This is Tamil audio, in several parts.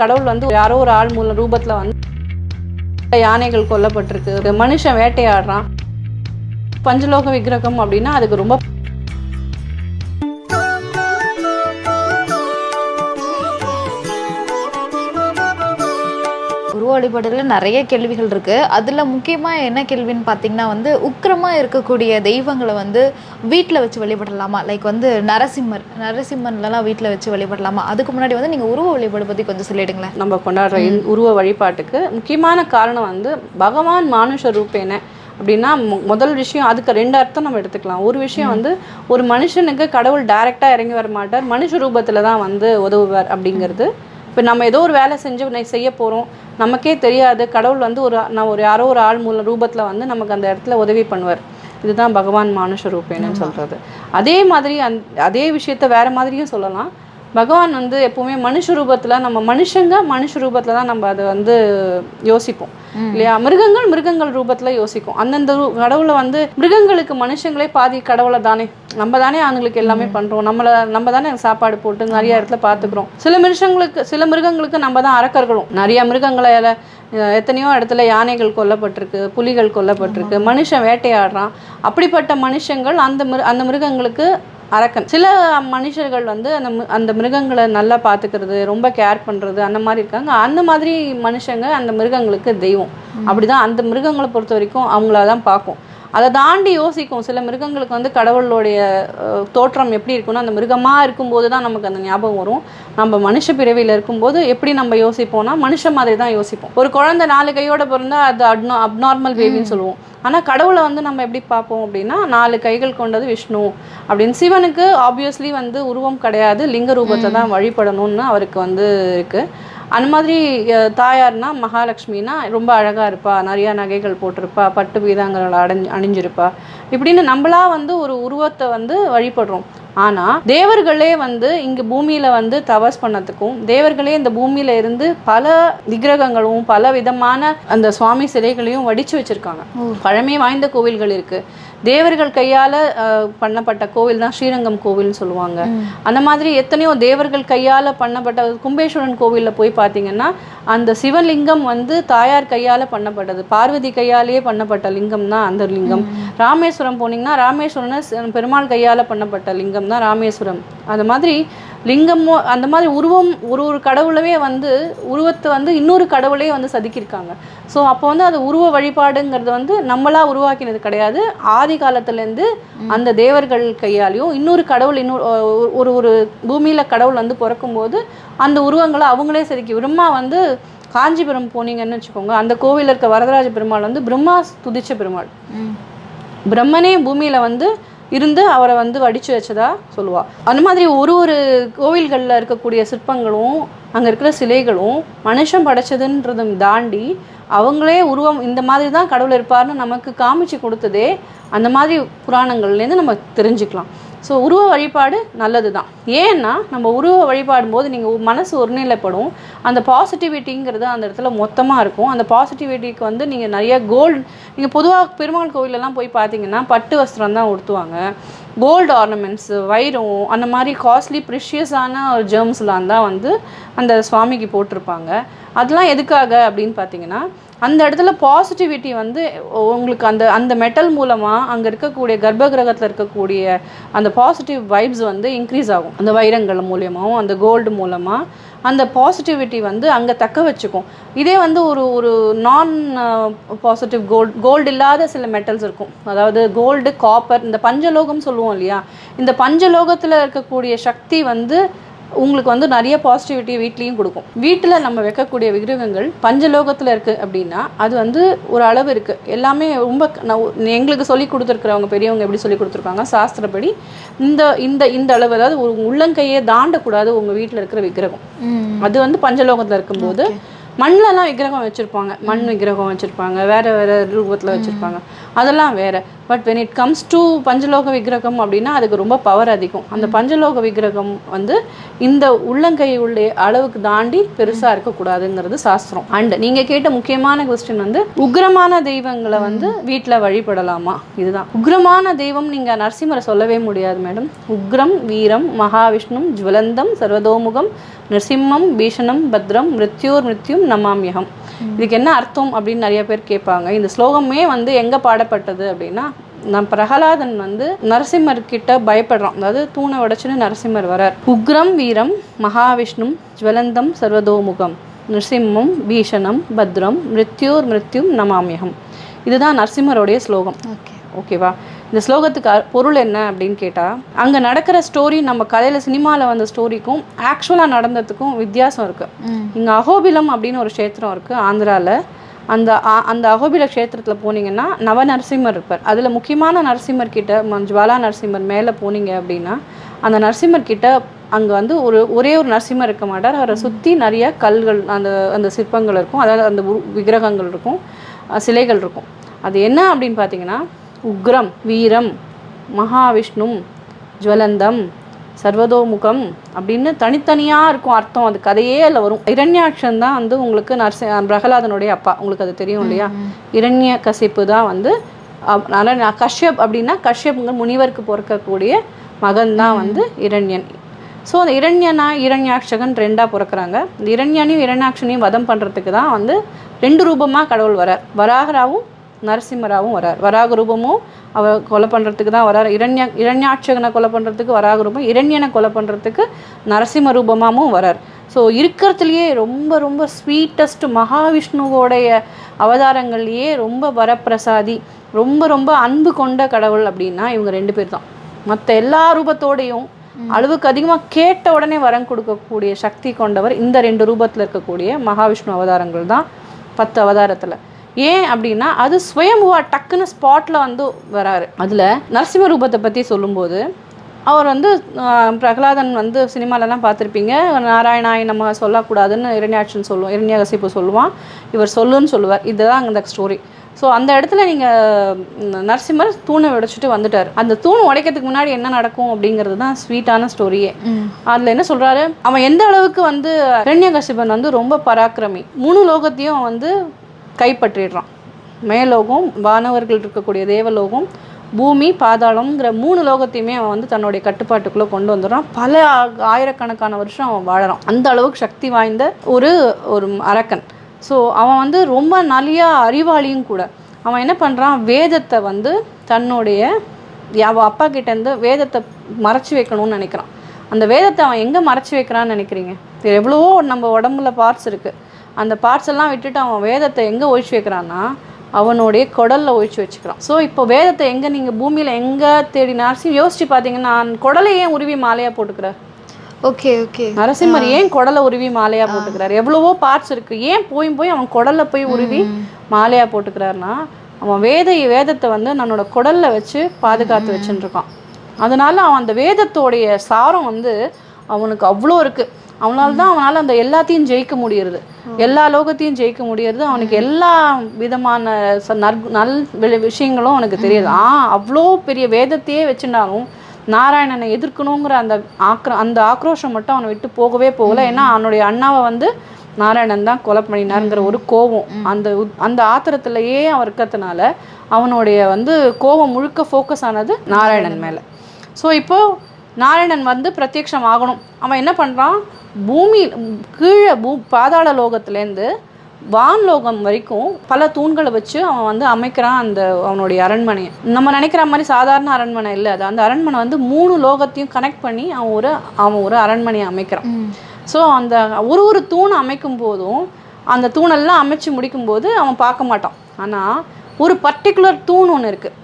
கடவுள் வந்து யாரோ ஒரு ஆள் மூல ரூபத்தில் வந்து யானைகள் கொல்லப்பட்டிருக்கு, மனுஷன் வேட்டையாடுறான். பஞ்சலோக விக்கிரகம் அப்படின்னா அதுக்கு ரொம்ப உருவ வழிபாடுகளில் நிறைய கேள்விகள் இருக்குது. அதில் முக்கியமாக என்ன கேள்வின்னு பார்த்தீங்கன்னா உக்கிரமாக இருக்கக்கூடிய தெய்வங்களை வீட்டில் வச்சு வழிபடலாமா? லைக் நரசிம்மர்லாம் வீட்டில் வச்சு வழிபடலாமா? அதுக்கு முன்னாடி நீங்கள் உருவ வழிபாடு பற்றி கொஞ்சம் சொல்லிடுங்களேன். நம்ம கொண்டாடுற உருவ வழிபாட்டுக்கு முக்கியமான காரணம் பகவான் மானுஷ ரூபேன அப்படின்னா முதல் விஷயம், அதுக்கு ரெண்டு அர்த்தம் நம்ம எடுத்துக்கலாம். ஒரு விஷயம் ஒரு மனுஷனுக்கு கடவுள் டைரெக்டாக இறங்கி வர மாட்டார், மனுஷ ரூபத்தில் தான் உதவுவார் அப்படிங்கிறது. இப்போ நம்ம ஏதோ ஒரு வேலை செய்ய போகிறோம், நமக்கே தெரியாது, கடவுள் ஒரு யாரோ ஒரு ஆள் மூல ரூபத்தில் நமக்கு அந்த இடத்துல உதவி பண்ணுவார். இதுதான் பகவான் மானுஷ ரூபேன்னு சொல்கிறது. அதே மாதிரி அதே விஷயத்த வேறு மாதிரியும் சொல்லலாம். பகவான் எப்போவுமே மனுஷ ரூபத்தில், நம்ம மனுஷ ரூபத்தில் தான் நம்ம அதை யோசிப்போம் இல்லையா? மிருகங்கள் ரூபத்தில் யோசிக்கும். அந்தந்த கடவுளை மிருகங்களுக்கு மனுஷங்களே பாதி கடவுளை தானே, நம்ம தானே அவங்களுக்கு எல்லாமே பண்ணுறோம், நம்ம தானே சாப்பாடு போட்டு நிறைய இடத்துல பார்த்துக்கிறோம். சில மிருகங்களுக்கு நம்ம தான் அரக்கர்களும். நிறைய மிருகங்களை எத்தனையோ இடத்துல யானைகள் கொல்லப்பட்டிருக்கு, புலிகள் கொல்லப்பட்டிருக்கு, மனுஷன் வேட்டையாடுறான். அப்படிப்பட்ட மனுஷங்கள் அந்த மிருகங்களுக்கு அரக்கன். சில மனுஷர்கள் அந்த மிருகங்களை நல்லா பார்த்துக்கிறது, ரொம்ப கேர் பண்ணுறது, அந்த மாதிரி இருக்காங்க. அந்த மாதிரி மனுஷங்க அந்த மிருகங்களுக்கு தெய்வம். அப்படிதான் அந்த மிருகங்களை பொறுத்த வரைக்கும் அவங்கள தான் பார்க்கும். அதை தாண்டி யோசிக்கும். சில மிருகங்களுக்கு கடவுளுடைய தோற்றம் எப்படி இருக்குன்னா, அந்த மிருகமாக இருக்கும்போது தான் நமக்கு அந்த ஞாபகம் வரும். நம்ம மனுஷ பிறவியில் இருக்கும்போது எப்படி நம்ம யோசிப்போம்னா மனுஷ மாதிரி தான் யோசிப்போம். ஒரு குழந்தை 4 கையோட பிறந்தா அது அப்நார்மல் பேபின்னு சொல்லுவோம். ஆனால் கடவுளை நம்ம எப்படி பார்ப்போம் அப்படின்னா 4 கைகள் கொண்டது விஷ்ணு அப்படின்னு. சிவனுக்கு ஆப்வியஸ்லி உருவம் கிடையாது, லிங்க ரூபத்தை தான் வழிபடணும்னு அவருக்கு இருக்குது. அந்த மாதிரி தாயார்னா மகாலட்சுமினா ரொம்ப அழகாக இருப்பா, நிறையா நகைகள் போட்டிருப்பா, பட்டு பீதாங்களை அணிஞ்சிருப்பா. இப்படின்னு நம்மளா ஒரு உருவத்தை வழிபடுறோம். ஆனால் தேவர்களே இங்கே பூமியில் தபஸ் பண்ணதுக்கும், தேவர்களே இந்த பூமியில் இருந்து பல விக்கிரகங்களும் பல விதமான அந்த சுவாமி சிலைகளையும் வடித்து வச்சுருக்காங்க. பழமை வாய்ந்த கோவில்கள் இருக்குது. தேவர்கள் கையால் பண்ணப்பட்ட கோவில் தான் ஸ்ரீரங்கம் கோவில்னு சொல்லுவாங்க. அந்த மாதிரி எத்தனையோ தேவர்கள் கையால் பண்ணப்பட்ட கும்பேஸ்வரன் கோவிலில் போய் பார்த்தீங்கன்னா அந்த சிவலிங்கம் தாயார் கையால் பண்ணப்பட்டது, பார்வதி கையாலேயே பண்ணப்பட்ட லிங்கம் தான் அந்த லிங்கம். ராமேஸ்வரம் போனீங்கன்னா ராமேஸ்வரன் பெருமாள் கையால் பண்ணப்பட்ட லிங்கம் தான் ராமேஸ்வரம். அந்த மாதிரி லிங்கமோ அந்த மாதிரி உருவம் ஒரு கடவுளவே உருவத்தை இன்னொரு கடவுளே செதுக்கியிருக்காங்க. ஸோ அப்போ அது உருவ வழிபாடுங்கிறது நம்மளா உருவாக்கினது கிடையாது. ஆதி காலத்துலேருந்து அந்த தேவர்கள் கையாலையும் இன்னொரு கடவுள் ஒரு பூமியில் கடவுள் பிறக்கும்போது அந்த உருவங்களை அவங்களே செதுக்கி. பிரம்மா காஞ்சிபுரம் போனீங்கன்னு வச்சுக்கோங்க, அந்த கோவிலில் இருக்க வரதராஜ பெருமாள் பிரம்மா துதிச்ச பெருமாள். பிரம்மனே பூமியில் இருந்து அவரை வடித்து வச்சதா சொல்லுவாள். அந்த மாதிரி ஒரு கோவில்களில் இருக்கக்கூடிய சிற்பங்களும் அங்கே இருக்கிற சிலைகளும் மனுஷன் படைச்சதுன்றதும் தாண்டி அவங்களே உருவம் இந்த மாதிரி தான் கடவுள் இருப்பார்னு நமக்கு காமிச்சு கொடுத்ததே அந்த மாதிரி புராணங்கள்லேருந்து நம்ம தெரிஞ்சுக்கலாம். ஸோ உருவ வழிபாடு நல்லது தான். ஏன்னா நம்ம உருவ வழிபாடும் போது நீங்கள் மனசு ஒருநிலைப்படும், அந்த பாசிட்டிவிட்டிங்கிறது அந்த இடத்துல மொத்தமாக இருக்கும். அந்த பாசிட்டிவிட்டிக்கு நீங்கள் நிறைய நீங்கள் பொதுவாக பெருமாள் கோவிலெல்லாம் போய் பார்த்தீங்கன்னா பட்டு வஸ்திரம் தான் உடுத்துவாங்க, கோல்டு ஆர்னமெண்ட்ஸு, வைரம், அந்த மாதிரி காஸ்ட்லி ப்ரிஷியஸான ஜெர்ம்ஸ்லாம் தான் அந்த சுவாமிக்கு போட்டிருப்பாங்க. அதெல்லாம் எதுக்காக அப்படின்னு பார்த்தீங்கன்னா அந்த இடத்துல பாசிட்டிவிட்டி உங்களுக்கு அந்த மெட்டல் மூலமாக அங்கே இருக்கக்கூடிய கர்ப்ப கிரகத்தில் இருக்கக்கூடிய அந்த பாசிட்டிவ் வைப்ஸ் இன்க்ரீஸ் ஆகும். அந்த வைரங்கள் மூலியமாகவும் அந்த கோல்டு மூலமாக அந்த பாசிட்டிவிட்டி அங்கே தக்க வச்சுக்கும். இதே ஒரு நான் பாசிட்டிவ் கோல்டு இல்லாத சில மெட்டல்ஸ் இருக்கும். அதாவது கோல்டு, காப்பர், இந்த பஞ்சலோகம் சொல்லுவோம் இல்லையா, இந்த பஞ்சலோகத்தில் இருக்கக்கூடிய சக்தி உங்களுக்கு நிறைய பாசிட்டிவிட்டி வீட்லேயும் கொடுக்கும். வீட்டில் நம்ம வைக்கக்கூடிய விக்கிரகங்கள் பஞ்சலோகத்தில் இருக்குது அப்படின்னா அது ஒரு அளவு இருக்குது. எல்லாமே ரொம்ப எங்களுக்கு சொல்லி கொடுத்துருக்குறவங்க பெரியவங்க எப்படி சொல்லி கொடுத்துருக்காங்க, சாஸ்திரப்படி இந்த அளவு, அதாவது ஒரு உள்ளங்கையே தாண்டக்கூடாது உங்கள் வீட்டில் இருக்கிற விக்கிரகம். அது பஞ்சலோகத்தில் இருக்கும்போது மண்ணிலலாம் விக்கிரகம் வச்சுருப்பாங்க, மண் விக்கிரகம் வச்சுருப்பாங்க, வேறு ரூபத்தில் வச்சுருப்பாங்க, அதெல்லாம் வேறு. But when it comes to பஞ்சலோக விக்கிரகம் அப்படின்னா அதுக்கு ரொம்ப பவர் அதிகம். அந்த பஞ்சலோக விக்கிரகம் வந்து இந்த உள்ளங்கை உள்ள அளவுக்கு தாண்டி பெருசாக இருக்கக்கூடாதுங்கிறது சாஸ்திரம். அண்ட் நீங்கள் கேட்ட முக்கியமான கொஸ்டின் வந்து உக்ரமான தெய்வங்களை வந்து வீட்டில் வழிபடலாமா, இதுதான். உக்ரமான தெய்வம் நீங்கள் நரசிம்மரை சொல்லவே முடியாது மேடம். உக்ரம், வீரம், மகாவிஷ்ணு, ஜுவலந்தம், சர்வதோமுகம், நரசிம்மம், பீஷணம், பத்ரம், மிருத்யோர் மிருத்யும் நமாமியகம். இதுக்கு என்ன அர்த்தம் அப்படின்னு நிறைய பேர் கேட்பாங்க. இந்த ஸ்லோகமே வந்து எங்கே பாடப்பட்டது அப்படின்னா, பிரகலாதன் வந்து நரசிம்மர் கிட்ட பயப்படுறான். அதாவது தூணை உடைச்சுன்னு நரசிம்மர் வரார். உக்ரம் வீரம் மகாவிஷ்ணு ஜுவலந்தம் சர்வதோமுகம் நரசிம்மம் பீஷணம் பத்ரம் மிருத்யோர் மிருத்யும் நமாமியகம். இதுதான் நரசிம்மருடைய ஸ்லோகம். ஓகேவா? இந்த ஸ்லோகத்துக்கு பொருள் என்ன அப்படின்னு கேட்டால், அங்கே நடக்கிற ஸ்டோரி நம்ம கதையில் சினிமாவில் வந்த ஸ்டோரிக்கும் ஆக்சுவலாக நடந்ததுக்கும் வித்தியாசம் இருக்குது. இங்கே அகோபிலம் அப்படின்னு ஒரு க்ஷேத்திரம் இருக்குது ஆந்திராவில். அந்த அகோபில க்ஷேத்திரத்தில் போனீங்கன்னா நவ நரசிம்மர் இருப்பார். அதில் முக்கியமான நரசிம்மர் கிட்ட ஜுவாலா நரசிம்மர் மேலே போனீங்க அப்படின்னா அந்த நரசிம்மர் கிட்ட அங்கே வந்து ஒரே ஒரு நரசிம்மர் இருக்க மாட்டார். அவரை சுற்றி நிறைய கல்கள் அந்த சிற்பங்கள் இருக்கும், அதாவது அந்த விக்கிரகங்கள் இருக்கும், சிலைகள் இருக்கும். அது என்ன அப்படின்னு பார்த்தீங்கன்னா, உக்ரம் வீரம் மகாவிஷ்ணு ஜுவலந்தம் சர்வதோமுகம் அப்படின்னு தனித்தனியாக இருக்கும் அர்த்தம். அது கதையே அதில் வரும். இரண்யாட்சன் தான் வந்து உங்களுக்கு பிரகலாதனுடைய அப்பா, உங்களுக்கு அது தெரியும் இல்லையா? இரண்ய கசிப்பு தான் வந்து கஷ்யப் அப்படின்னா கஷ்யப்ங்க முனிவருக்கு பிறக்கக்கூடிய மகன் தான் வந்து இரண்யன். ஸோ அந்த இரண்யாட்சகன் ரெண்டாக பிறக்கிறாங்க. இந்த இரண்யனையும் இரண்யாட்சனையும் வதம் பண்ணுறதுக்கு தான் வந்து 2 ரூபமாக கடவுள் வரார். வராகராவும் நரசிம்மராவும் வரார். வராக ரூபமும் அவர் கொலை பண்ணுறதுக்கு தான் வரார். இரண்யாட்சகனை கொலை பண்ணுறதுக்கு வராக ரூபம், இரண்யனை கொலை பண்ணுறதுக்கு நரசிம்ம ரூபமாகவும் வரார். ஸோ இருக்கிறதுலையே ரொம்ப ரொம்ப ஸ்வீட்டஸ்ட் மகாவிஷ்ணுவோடைய அவதாரங்கள்லேயே ரொம்ப வரப்பிரசாதி, ரொம்ப ரொம்ப அன்பு கொண்ட கடவுள் அப்படின்னா இவங்க 2 பேர் தான். மற்ற எல்லா ரூபத்தோடையும் அளவுக்கு அதிகமாக கேட்ட உடனே வரம் கொடுக்கக்கூடிய சக்தி கொண்டவர் இந்த 2 ரூபத்தில் இருக்கக்கூடிய மகாவிஷ்ணு அவதாரங்கள் தான் 10 அவதாரத்தில். ஏன் அப்படின்னா அது ஸ்வயம்புவா டக்குன்னு ஸ்பாட்டில் வந்து வராரு. அதில் நரசிம்ம ரூபத்தை பற்றி சொல்லும்போது அவர் வந்து பிரகலாதன் வந்து சினிமாலெலாம் பார்த்துருப்பீங்க, நாராயணாய் நம்ம சொல்லக்கூடாதுன்னு இரண்யாட்சன் சொல்லுவோம், இரண்யகசிப்பு சொல்லுவான், இவர் சொல்லுன்னு சொல்லுவார். இதுதான் அந்த ஸ்டோரி. ஸோ அந்த இடத்துல நீங்கள் நரசிம்மர் தூணை உடைச்சிட்டு வந்துட்டார். அந்த தூண் உடைக்கிறதுக்கு முன்னாடி என்ன நடக்கும் அப்படிங்கிறது தான் ஸ்வீட்டான ஸ்டோரியே. அதில் என்ன சொல்கிறாரு, அவன் எந்த அளவுக்கு வந்து இரண்யகசிபன் வந்து ரொம்ப பராக்கிரமி, 3 லோகத்தையும் வந்து கைப்பற்றிடுறான். மேலோகம், வானவர்கள் இருக்கக்கூடிய தேவலோகம், பூமி, பாதாளம்ங்கிற 3 லோகத்தையுமே அவன் வந்து தன்னுடைய கட்டுப்பாட்டுக்குள்ளே கொண்டு வந்துடுறான். பல ஆயிரக்கணக்கான வருஷம் அவன் வாழறான். அந்த அளவுக்கு சக்தி வாய்ந்த ஒரு அரக்கன். ஸோ அவன் வந்து ரொம்ப நல்ல அறிவாளியும் கூட. அவன் என்ன பண்ணுறான், வேதத்தை வந்து தன்னுடைய அவன் அப்பா கிட்டேருந்து வேதத்தை மறைச்சி வைக்கணும்னு நினைக்கிறான். அந்த வேதத்தை அவன் எங்கே மறைச்சி வைக்கிறான்னு நினைக்கிறீங்க? எவ்வளவோ நம்ம உடம்புல பார்ட்ஸ் இருக்குது. அந்த பார்ட்ஸ் எல்லாம் விட்டுட்டு அவன் வேதத்தை எங்கே ஒழிச்சு வைக்கிறான்னா அவனுடைய குடலில் ஒழிச்சு வச்சுக்கிறான். ஸோ இப்போ வேதத்தை எங்கே நீங்கள் பூமியில் எங்கே தேடினார்சி யோசிச்சு பார்த்தீங்கன்னா குடலை ஏன் உருவி மாலையாக போட்டுக்கிறார்? Okay okay. நரசிம்மர் ஏன் குடலை உருவி மாலையாக போட்டுக்கிறார்? எவ்வளவோ பார்ட்ஸ் இருக்குது, ஏன் போய் அவன் குடலை போய் உருவி மாலையாக போட்டுக்கிறாருன்னா அவன் வேதத்தை வந்து தன்னோட குடலில் வச்சு பாதுகாத்து வச்சுருக்கான். அதனால அவன் அந்த வேதத்தோடைய சாரம் வந்து அவனுக்கு அவ்வளோ இருக்குது. அவனால் அந்த எல்லாத்தையும் ஜெயிக்க முடியறது, எல்லா லோகத்தையும் ஜெயிக்க முடியறது. அவனுக்கு எல்லா விதமான நல் விஷயங்களும் அவனுக்கு தெரியுது. அவ்வளோ பெரிய வேதத்தையே வச்சுட்டாலும் நாராயணனை எதிர்க்கணுங்கிற அந்த ஆக்ரோஷம் மட்டும் அவனை விட்டு போகவே போகலை. ஏன்னா அவனுடைய அண்ணாவை வந்து நாராயணன் தான் கொலை பண்ணினாருங்கிற ஒரு கோபம், அந்த ஆத்திரத்திலேயே அவன் இருக்கிறதுனால அவனுடைய வந்து கோபம் முழுக்க ஃபோக்கஸ் ஆனது நாராயணன் மேலே. ஸோ இப்போது நாராயணன் வந்து பிரத்யக்ஷம் ஆகணும். அவன் என்ன பண்ணுறான், பூமி கீழே பாதாள லோகத்துலேருந்து வான்லோகம் வரைக்கும் பல தூண்களை வச்சு அவன் வந்து அமைக்கிறான் அந்த அவனுடைய அரண்மனையை. நம்ம நினைக்கிற மாதிரி சாதாரண அரண்மனை இல்லை அது. அந்த அரண்மனை வந்து 3 லோகத்தையும் கனெக்ட் பண்ணி அவன் ஒரு அரண்மனையை அமைக்கிறான். ஸோ அந்த ஒரு தூண் அமைக்கும் போதும் அந்த தூணெல்லாம் அமைச்சு முடிக்கும்போது அவன் பார்க்க மாட்டான். ஆனால் ஒரு பர்டிகுலர் தூண் ஒன்று இருக்குது.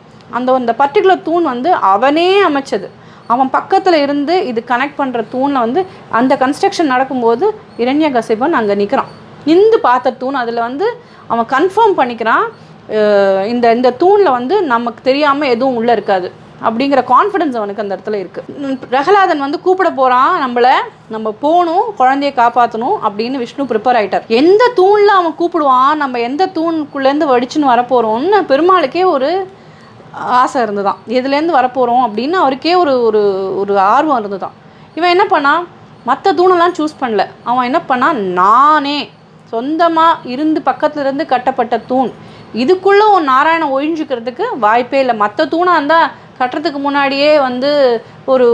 அந்த பர்டிகுலர் தூண் வந்து அவனே அமைச்சது. அவன் பக்கத்தில் இருந்து இது கனெக்ட் பண்ணுற தூணில் வந்து அந்த கன்ஸ்ட்ரக்ஷன் நடக்கும்போது இரண்யகசிபன் அங்கே நிற்கிறான். நின்று பார்த்த தூண் அதில் வந்து அவன் கன்ஃபார்ம் பண்ணிக்கிறான், இந்த தூணில் வந்து நமக்கு தெரியாமல் எதுவும் உள்ளே இருக்காது அப்படிங்கிற கான்ஃபிடென்ஸ் அவனுக்கு அந்த இடத்துல இருக்குது. பிரகலாதன் வந்து கூப்பிட போகிறான், நம்ம போகணும், குழந்தைய காப்பாற்றணும் அப்படின்னு விஷ்ணு ப்ரிப்பேர் ஆகிட்டார். எந்த தூணில் அவன் கூப்பிடுவான், நம்ம எந்த தூணுக்குள்ளேருந்து வடிச்சுன்னு வரப்போகிறோம்னு பெருமாளுக்கே ஒரு ஆசை இருந்துதான், எதுலேருந்து வரப்போகிறோம் அப்படின்னு அவருக்கே ஒரு ஒரு ஒரு ஆர்வம் இருந்துதான். இவன் என்ன பண்ணான், மற்ற தூணெல்லாம் சூஸ் பண்ணல. அவன் என்ன பண்ணான், நானே சொந்தமாக இருந்து பக்கத்துல இருந்து கட்டப்பட்ட தூண், இதுக்குள்ளே ஒரு நாராயணன் ஒழிஞ்சிக்கிறதுக்கு வாய்ப்பே இல்லை. மற்ற தூணாக இருந்தால் கட்டுறதுக்கு முன்னாடியே வந்து ஒரு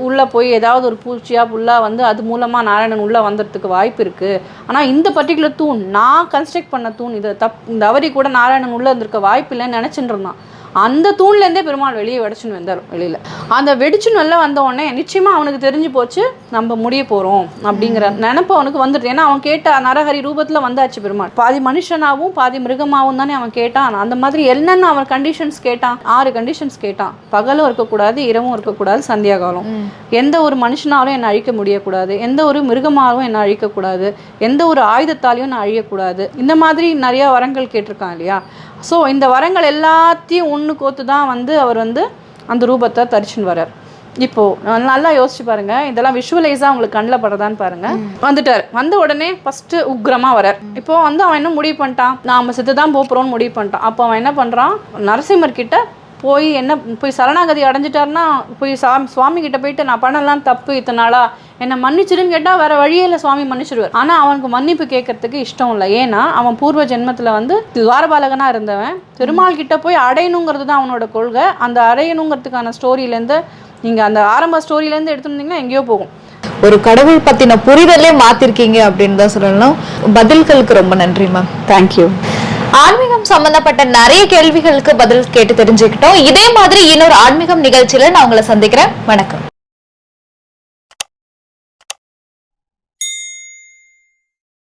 உள்ளே போய் ஏதாவது ஒரு பூச்சியாக புல்லாக வந்து அது மூலமாக நாராயணன் உள்ளே வந்துடுறதுக்கு வாய்ப்பு இருக்குது. ஆனால் இந்த பர்டிகுலர் தூண் நான் கன்ஸ்ட்ரக்ட் பண்ண தூண், இது இந்த அவரி கூட நாராயணன் உள்ளே இருந்திருக்க வாய்ப்பு இல்லைன்னு நினச்சிட்டு இருந்தான். அந்த தூண்லேருந்தே பெருமாள் வெளியே வெடிச்சுன்னு வந்தார். வெளியில் அந்த வெடிச்சுன்னு வெளில வந்த உடனே நிச்சயமாக அவனுக்கு தெரிஞ்சு போச்சு நம்ம முடிய போகிறோம் அப்படிங்கிற நினப்பு அவனுக்கு வந்துடுது. ஏன்னா அவன் கேட்ட நரஹரி ரூபத்தில் வந்தாச்சு பெருமாள். பாதி மனுஷனாகவும் பாதி மிருகமாகவும் தானே அவன் கேட்டான். அந்த மாதிரி என்னென்ன அவன் கண்டிஷன்ஸ் கேட்டான், 6 கண்டிஷன்ஸ் கேட்டான். பகலும் இருக்கக்கூடாது, இரவும் இருக்கக்கூடாது, சந்தியா காலம். எந்த ஒரு மனுஷனாலும் என்னை அழிக்க முடியக்கூடாது, எந்த ஒரு மிருகமாகவும் என்னை அழிக்கக்கூடாது, எந்த ஒரு ஆயுதத்தாலையும் நான் அழியக்கூடாது. இந்த மாதிரி நிறையா வரங்கள் கேட்டிருக்கான் இல்லையா. ஸோ இந்த வரங்கள் எல்லாத்தையும் ஒன்று கோத்து தான் வந்து அவர் வந்து அந்த ரூபத்தை தரிச்சுன்னு வர்றார். இப்போது நல்லா யோசிச்சு பாருங்கள், இதெல்லாம் விஷுவலைஸாக உங்களுக்கு கண்ணில் படுறதான்னு பாருங்கள். வந்துட்டார். வந்த உடனே ஃபஸ்ட்டு உக்ரமாக வரார். இப்போது வந்து அவன் என்ன முடிவு பண்ணிட்டான், நாம் செத்து தான் போகிறோன்னு முடிவு பண்ணிட்டான். அப்போ அவன் என்ன பண்ணுறான், நரசிம்மர்கிட்ட போய் சரணாகதி அடைஞ்சிட்டாருன்னா போய் சுவாமி கிட்ட போயிட்டு நான் பண்ணலாம் தப்பு இத்தனை நாளா என்னை மன்னிச்சிடுன்னு கேட்டால் வேறு வழியே இல்லை, சுவாமி மன்னிச்சிடுவார். ஆனால் அவனுக்கு மன்னிப்பு கேட்கறதுக்கு இஷ்டம் இல்லை. ஏன்னா அவன் பூர்வ ஜென்மத்தில் வந்து துவாரபாலகனாக இருந்தவன். பெருமாள் கிட்ட போய் அடையணுங்கிறது தான் அவனோட கொள்கை. அந்த அடையணுங்கிறதுக்கான ஸ்டோரியிலேருந்து நீங்கள் அந்த ஆரம்ப ஸ்டோரியிலேருந்து எடுத்துருந்தீங்கன்னா எங்கேயோ போகும். ஒரு கடவுள் பற்றின புரிதலே மாற்றிருக்கீங்க அப்படின்னு தான் சொல்லணும். பதில்களுக்கு ரொம்ப நன்றி மேம். தேங்க்யூ. ஆன்மீகம் சம்பந்தப்பட்ட நிறைய கேள்விகளுக்கு பதில் கேட்டு தெரிஞ்சுக்கிட்டோம். இதே மாதிரி இன்னொரு ஆன்மீகம் நிகழ்ச்சியில நான் உங்களை சந்திக்கிறேன். வணக்கம்.